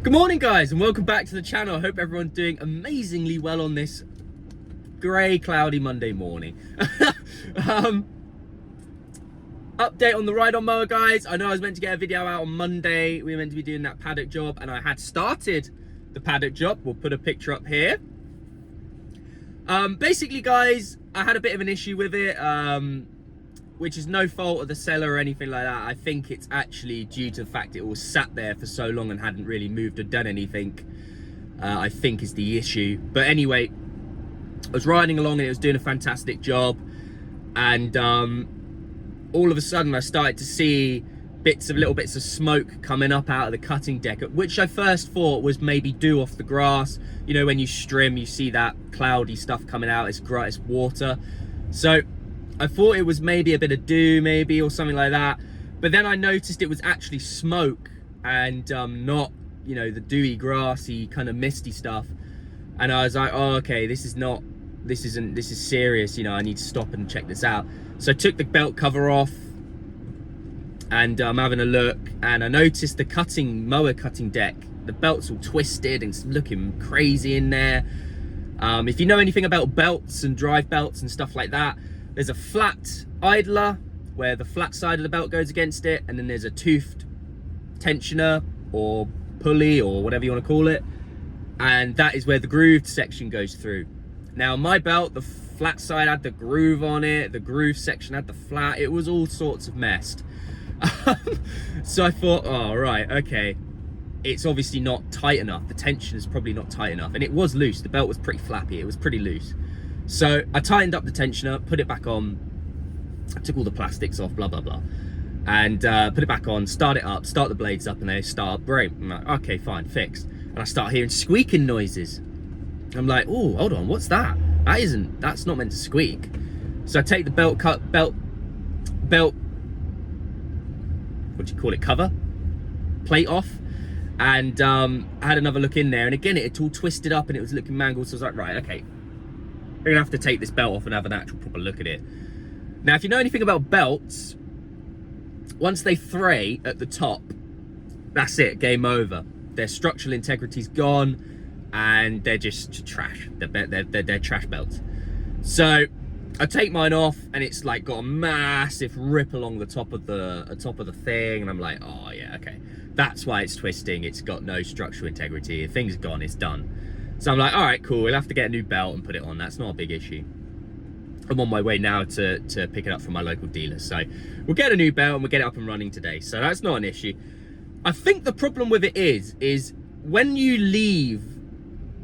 Good morning guys and welcome back to the channel. I hope everyone's doing amazingly well on this grey cloudy Monday morning. Update on the ride-on mower guys. I know I was meant to get a video out on Monday. We were meant to be doing that paddock job and I had started the paddock job. We'll put a picture up here. Basically guys, I had a bit of an issue with it, which is no fault of the seller or anything like that. I think it's actually due to the fact it was sat there for so long and hadn't really moved or done anything. I think is the issue. But anyway, I was riding along and it was doing a fantastic job. And all of a sudden I started to see little bits of smoke coming up out of the cutting deck, which I first thought was maybe dew off the grass. You know, when you strim, you see that cloudy stuff coming out, it's water. So I thought it was maybe a bit of dew, maybe, or something like that. But then I noticed it was actually smoke and not, you know, the dewy, grassy, kind of misty stuff. And I was like, oh, okay, this is serious, you know, I need to stop and check this out. So I took the belt cover off and I'm having a look, and I noticed the mower cutting deck, the belt's all twisted and it's looking crazy in there. If you know anything about belts and drive belts and stuff like that, there's a flat idler where the flat side of the belt goes against it, and then there's a toothed tensioner or pulley or whatever you want to call it, and that is where the grooved section goes through. Now my belt, the flat side had the groove on it, the groove section had the flat, it was all sorts of messed. So I thought, oh right, okay, it's obviously not tight enough, the tension is probably not tight enough, and it was loose, the belt was pretty flappy, it was pretty loose. So I tightened up the tensioner, put it back on, I took all the plastics off, blah blah blah, and put it back on, start it up, start the blades up, and they start up great. I'm like, okay, fine, fixed. And I start hearing squeaking noises. I'm like, oh, hold on, what's that? That's not meant to squeak. So I take the belt, what do you call it, cover plate off, and I had another look in there, and again it had all twisted up and it was looking mangled. So I was like, right, okay, we're gonna have to take this belt off and have an actual proper look at it. Now if you know anything about belts, once they fray at the top, that's it, game over. Their structural integrity's gone and they're just trash. They're trash belts. So I take mine off and it's like got a massive rip along the top of the thing, and I'm like, oh yeah, okay, that's why it's twisting. It's got no structural integrity. The thing's gone, it's done. So I'm like, all right, cool, we'll have to get a new belt and put it on. That's not a big issue. I'm on my way now to pick it up from my local dealer. So we'll get a new belt and we'll get it up and running today. So that's not an issue. I think the problem with it is when you leave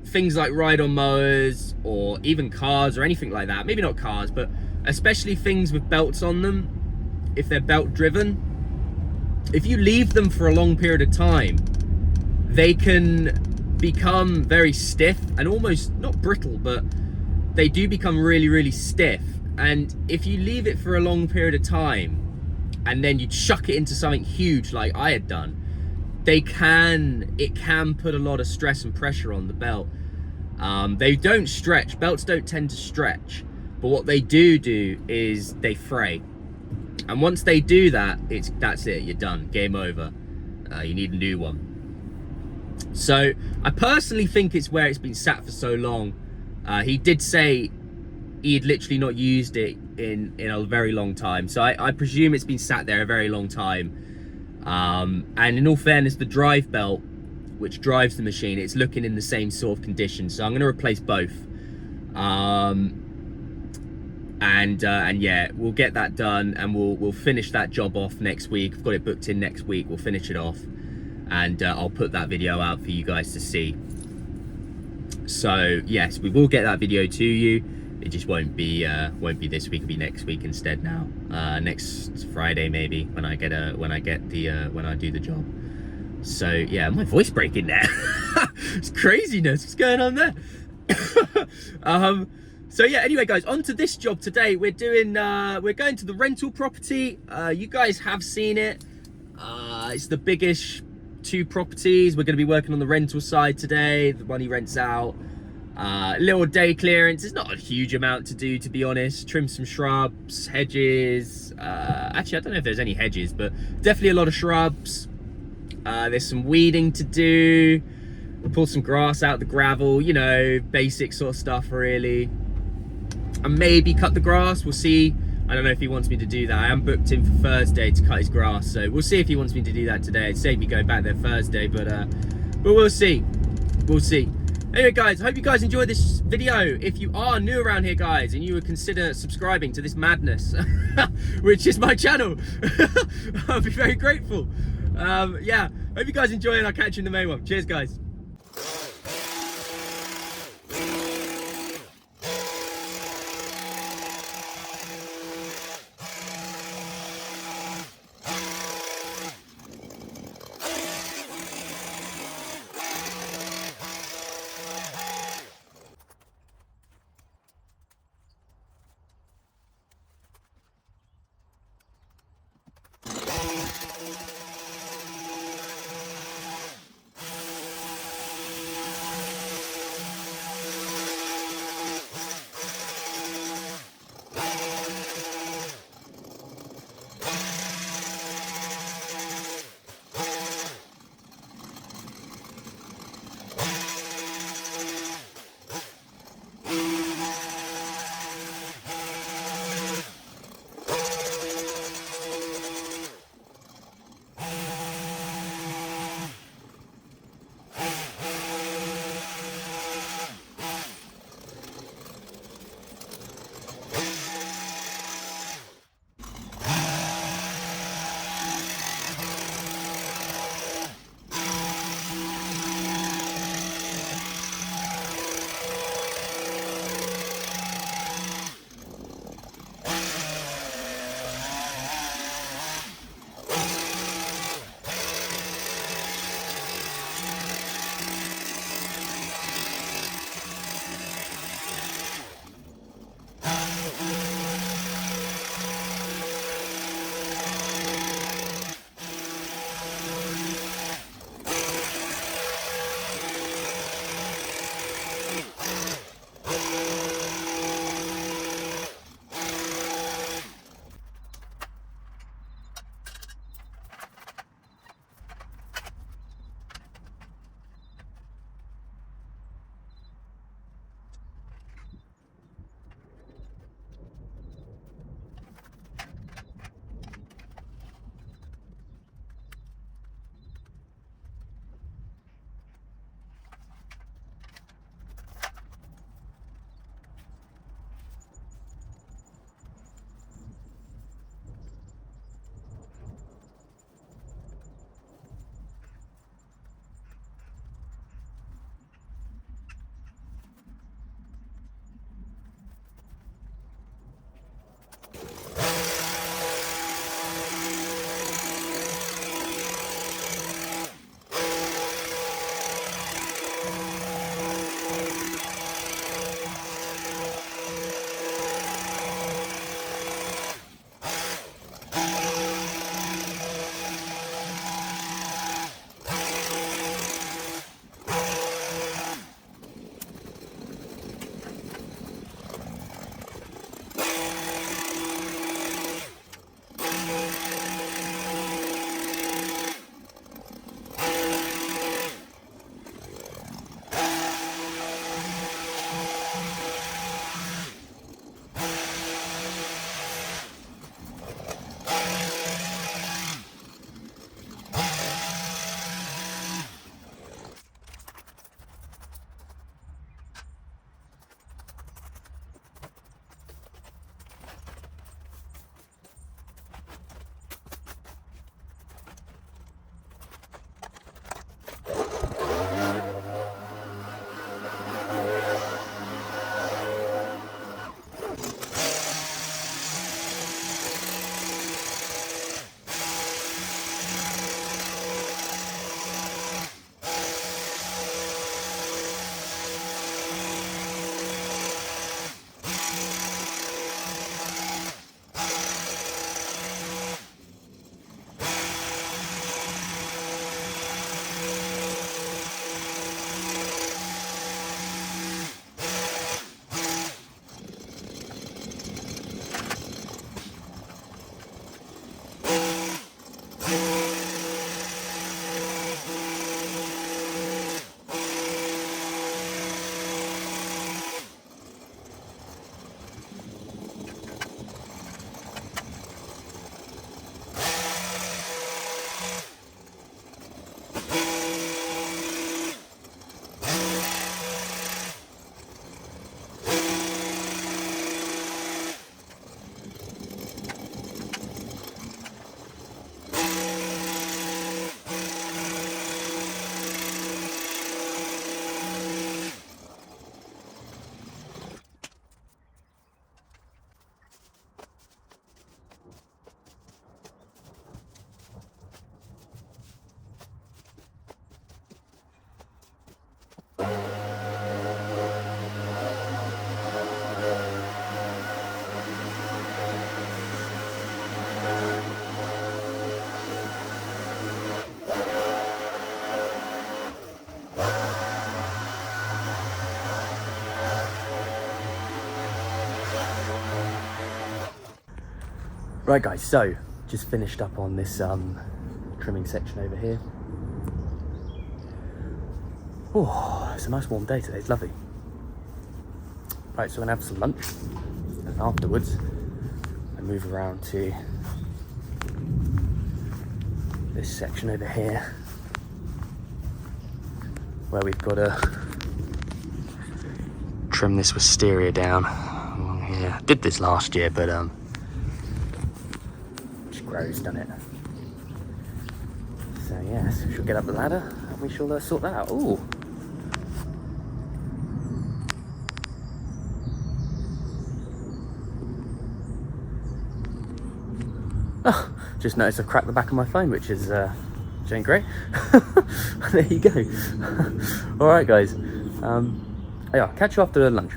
things like ride-on mowers or even cars or anything like that, maybe not cars, but especially things with belts on them, if they're belt driven, if you leave them for a long period of time, they can become very stiff and almost not brittle, but they do become really, really stiff. And if you leave it for a long period of time and then you chuck it into something huge like I had done, it can put a lot of stress and pressure on the belt. They don't stretch, belts don't tend to stretch, but what they do is they fray. And once they do that, that's it, you're done, game over. You need a new one. So I personally think it's where it's been sat for so long. He did say he had literally not used it in a very long time, so I presume it's been sat there a very long time. And in all fairness, the drive belt, which drives the machine, it's looking in the same sort of condition, so I'm going to replace both. And yeah, we'll get that done and we'll finish that job off next week. I've got it booked in next week. We'll finish it off and I'll put that video out for you guys to see. So yes, we will get that video to you. It just won't be this week, it'll be next week instead now. Next Friday maybe, when I do the job. So yeah, my voice breaking there. It's craziness, what's going on there? So yeah, anyway guys, on to this job today. We're going to the rental property. You guys have seen it. It's the biggish 2 properties. We're going to be working on the rental side today, the one he rents out. Little day clearance. It's not a huge amount to do, to be honest. Trim some shrubs, hedges. Actually, I don't know if there's any hedges, but definitely a lot of shrubs. There's some weeding to do, pull some grass out the gravel, you know, basic sort of stuff really. And maybe cut the grass, we'll see. I don't know if he wants me to do that. I am booked in for Thursday to cut his grass, so we'll see if he wants me to do that today. It'd save me going back there Thursday, but we'll see. We'll see. Anyway, guys, hope you guys enjoyed this video. If you are new around here, guys, and you would consider subscribing to this madness, which is my channel, I'll be very grateful. Yeah, hope you guys enjoy it. I'll catch you in the main one. Cheers, guys. Right guys, so just finished up on this trimming section over here. Oh, it's a nice warm day today, it's lovely. Right, so we're gonna have some lunch, and afterwards I move around to this section over here where we've got to trim this wisteria down along here. Did this last year, but just grows, doesn't it? So yes, we shall get up the ladder and we shall sort that out. Ooh. Oh, just noticed I've cracked the back of my phone, which is ain't great. There you go. All right, guys. Yeah, catch you after lunch.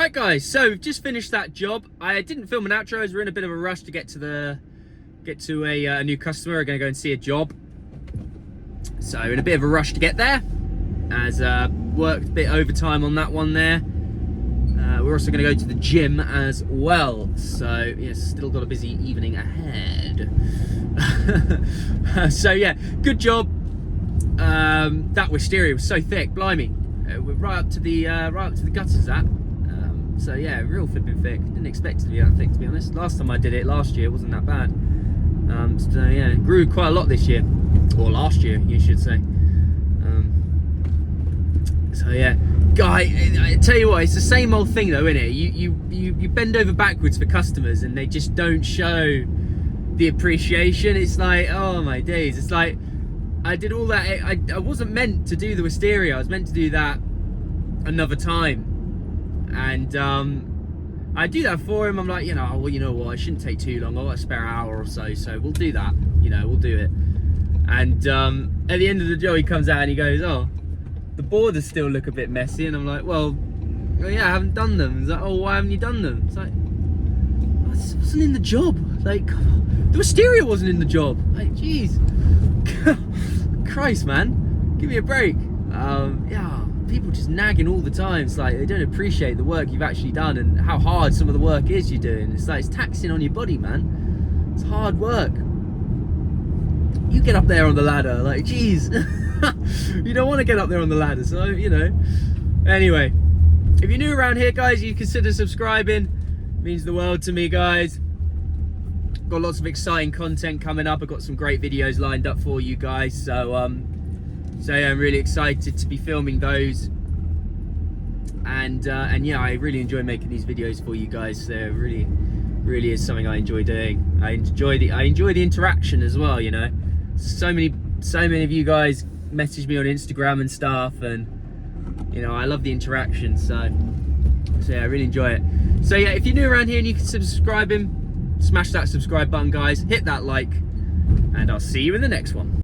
Right guys, so we've just finished that job. I didn't film an outro as we're in a bit of a rush to get to a new customer. We're going to go and see a job. So in a bit of a rush to get there, as worked a bit overtime on that one there. We're also going to go to the gym as well. So yes, still got a busy evening ahead. So yeah, good job. That wisteria was so thick, blimey. We're right up to the gutters. That. So yeah, real flipping thick. Didn't expect it to be that thick, to be honest. Last time I did it last year, it wasn't that bad. So yeah, it grew quite a lot this year, or last year, you should say. So yeah, guy, I tell you what, it's the same old thing though, isn't it? You bend over backwards for customers, and they just don't show the appreciation. It's like, oh my days. It's like I did all that. I wasn't meant to do the wisteria. I was meant to do that another time. And I do that for him. I'm like, well, you know what, I shouldn't take too long. I've got a spare hour or so we'll do that. We'll do it. And at the end of the job, he comes out and he goes, oh, the borders still look a bit messy. And I'm like, well yeah, I haven't done them. He's like, oh, why haven't you done them? It's like, oh, this wasn't in the job. Like, come on. The wisteria wasn't in the job. Like, jeez. Christ, man, give me a break. Yeah, people just nagging all the time. It's like they don't appreciate the work you've actually done and how hard some of the work is you're doing. It's like, it's taxing on your body, man. It's hard work. You get up there on the ladder, like, geez. You don't want to get up there on the ladder, so anyway, if you're new around here, guys, you consider subscribing. It means the world to me, guys. Got lots of exciting content coming up. I've got some great videos lined up for you guys, so yeah, I'm really excited to be filming those. And yeah, I really enjoy making these videos for you guys. So it really is something I enjoy doing. I enjoy the interaction as well. So many of you guys message me on Instagram and stuff, and I love the interaction. So yeah, I really enjoy it. So yeah, if you're new around here and you can subscribe, smash that subscribe button, guys. Hit that like, and I'll see you in the next one.